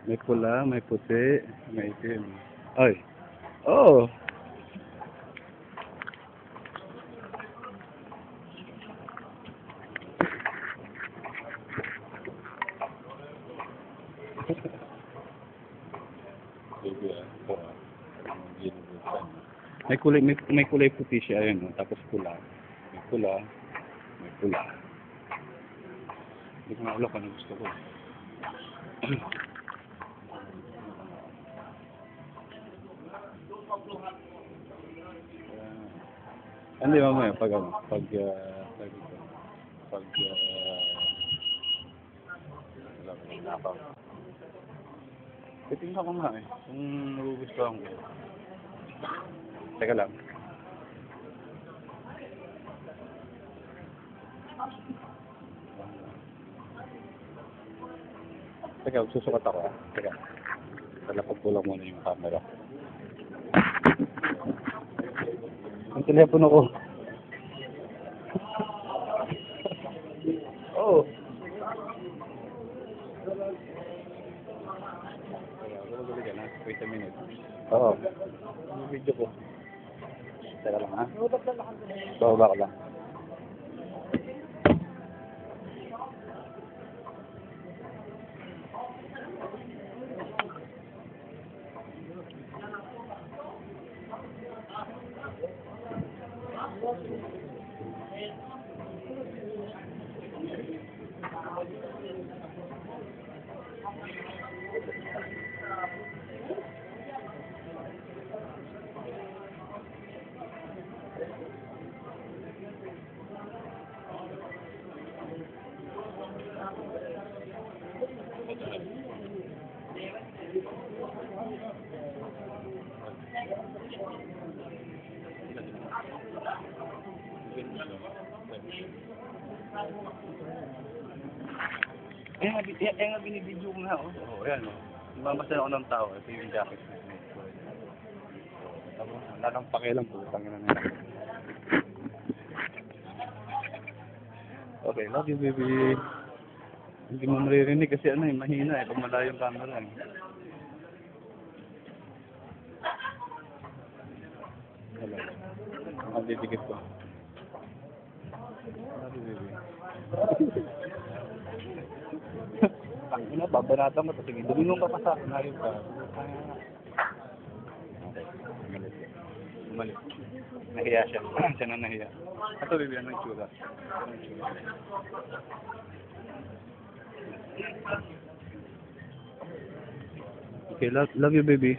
May pula, may puti, may itim. Ay. Oh. May kulay puti siya, ayun, no? Tapos pula. May pula, may pula. Hindi ko na alam kung ano gusto ko. Hindi mamaya pag napaw. Titingnan ko nga eh, kung nagugustuhan ko. Teka lang. Teka, susukat ako ah. Teka. Talapag ko lang muna yung camera. Ang telepono ko. Oo. Gulog-gulig ka na. Wait a minute. Oo. Yung video ko. Teka lang ha. Bababa ko lang. Yan nga binibidyo ko nga, oh. Oo, yan, oh. Lumamasan ako ng tao. Ito yung jacket. Wala kang pakialam po. Tangina na yan. Okay, love you, baby. Hindi mo maririnig kasi ano eh, mahina eh. Pag malayo yung camera eh. Hello. Ang didikit ko. Love you, baby. Tangina, babanata mo. Sige, dumingong ka pa sa akin. Hayop ka. Okay, umalis. Nahiya siya. Siya na nahiya. Ito, baby, ano yung tsura? Okay, love you, baby.